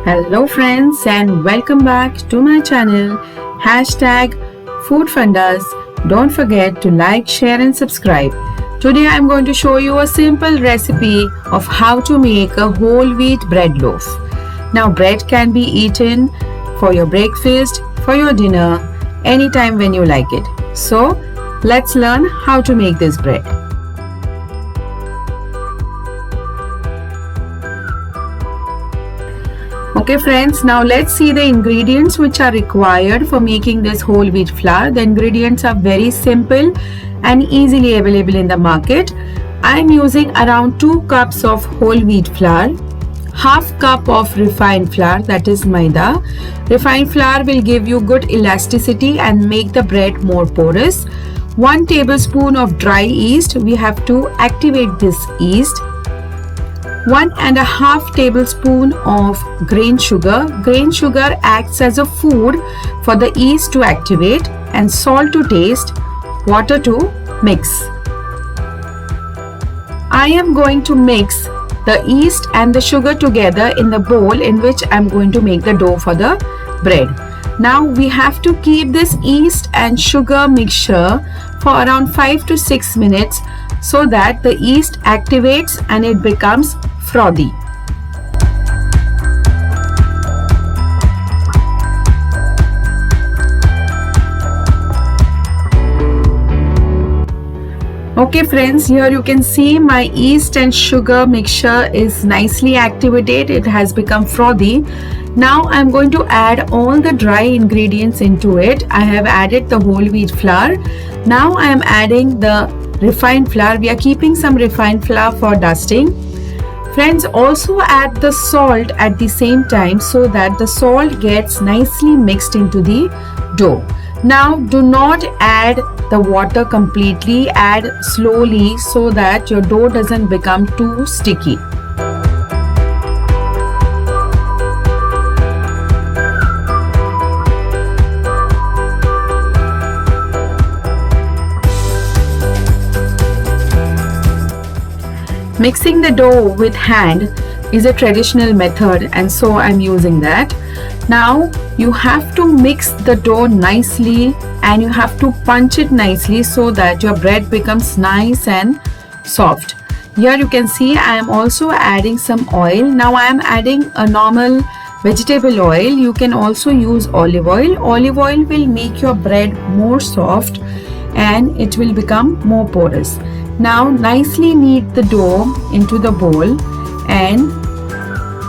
Hello friends and welcome back to my channel #foodfundas. Don't forget to like, share and subscribe. Today I'm going to show you a simple recipe of how to make a whole wheat bread loaf. Now bread can be eaten for your breakfast, for your dinner, anytime when you like it. So let's learn how to make this bread. Okay friends, now let's see the ingredients which are required for making this whole wheat flour. The ingredients are very simple and easily available in the market. I am using around 2 cups of whole wheat flour, half cup of refined flour, that is maida. Refined flour will give you good elasticity and make the bread more porous. 1 tablespoon of dry yeast. We have to activate this yeast. 1.5 tablespoon of grain sugar. Grain sugar acts as a food for the yeast to activate, and salt to taste, water to mix. I am going to mix the yeast and the sugar together in the bowl in which I am going to make the dough for the bread. Now we have to keep this yeast and sugar mixture for around 5 to 6 minutes so that the yeast activates and it becomes frothy. Okay friends, here you can see my yeast and sugar mixture is nicely activated. It has become frothy. Now I am going to add all the dry ingredients into it. I have added the whole wheat flour. Now I am adding the refined flour. We are keeping some refined flour for dusting. Friends, also add the salt at the same time so that the salt gets nicely mixed into the dough. Now do not add the water completely, add slowly so that your dough doesn't become too sticky. Mixing the dough with hand is a traditional method, and so I'm using that. Now you have to mix the dough nicely and you have to punch it nicely so that your bread becomes nice and soft. Here you can see I am also adding some oil. Now I am adding a normal vegetable oil. You can also use olive oil. Olive oil will make your bread more soft and it will become more porous. Now nicely knead the dough into the bowl and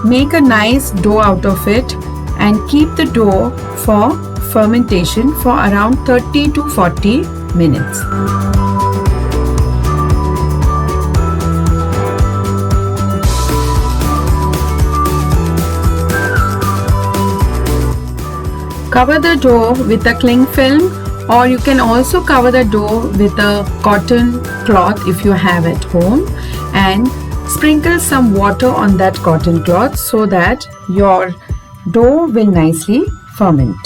make a nice dough out of it, and keep the dough for fermentation for around 30 to 40 minutes. Cover the dough with a cling film, or you can also cover the dough with a cotton cloth if you have at home, and sprinkle some water on that cotton cloth so that your dough will nicely ferment.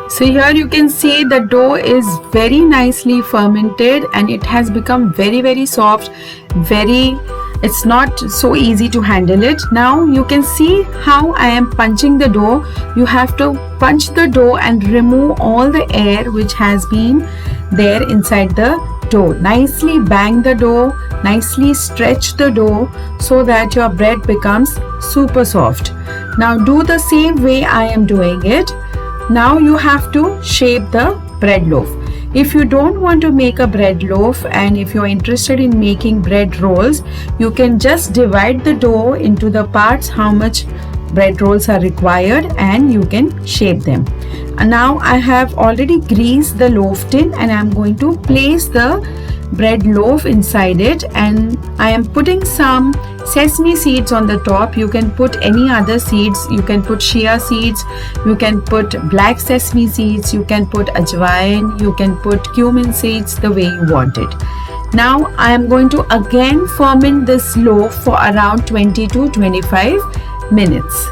So here you can see the dough is very nicely fermented and it has become very soft. It's not so easy to handle it. Now you can see how I am punching the dough. You have to punch the dough and remove all the air which has been there inside the dough. Nicely bang the dough, nicely stretch the dough so that your bread becomes super soft. Now do the same way I am doing it. Now you have to shape the bread loaf. If you don't want to make a bread loaf and if you're interested in making bread rolls, you can just divide the dough into the parts how much bread rolls are required and you can shape them. And now I have already greased the loaf tin and I'm going to place the bread loaf inside it, and I am putting some sesame seeds on the top. You can put any other seeds. You can put chia seeds, you can put black sesame seeds, you can put ajwain, you can put cumin seeds, the way you want it. Now I am going to again ferment this loaf for around 20 to 25 minutes.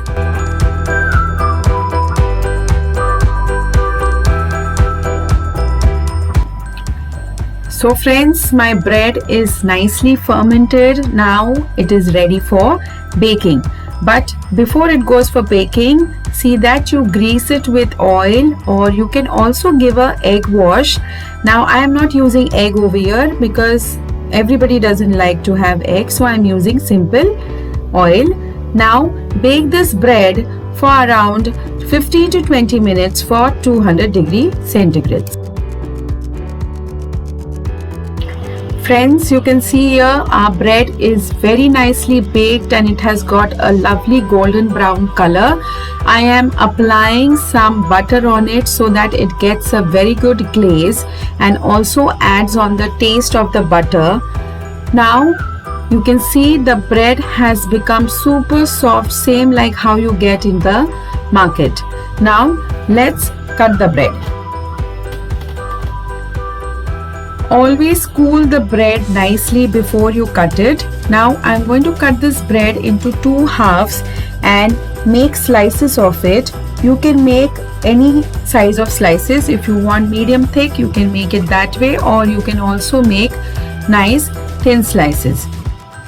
So friends, my bread is nicely fermented. Now it is ready for baking. But before it goes for baking, see that you grease it with oil, or you can also give a egg wash. Now I am not using egg over here because everybody doesn't like to have egg, so I am using simple oil. Now bake this bread for around 15 to 20 minutes for 200 degree centigrade. Friends, you can see here our bread is very nicely baked and it has got a lovely golden brown color. I am applying some butter on it so that it gets a very good glaze and also adds on the taste of the butter. Now you can see the bread has become super soft, same like how you get in the market. Now let's cut the bread. Always cool the bread nicely before you cut it. Now I'm going to cut this bread into 2 halves and make slices of it. You can make any size of slices. If you want medium thick, you can make it that way, or you can also make nice thin slices.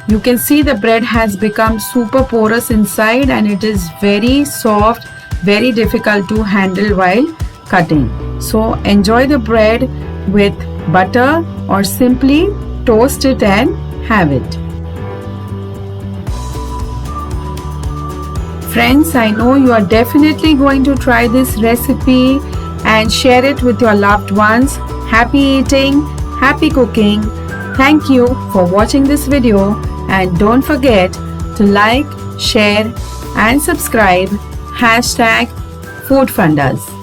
You can see the bread has become super porous inside and it is very soft, very difficult to handle while cutting. So enjoy the bread with butter or simply toast it and have it. Friends, I know you are definitely going to try this recipe and share it with your loved ones. Happy eating, happy cooking. Thank you for watching this video, and don't forget to like, share and subscribe #foodfundas.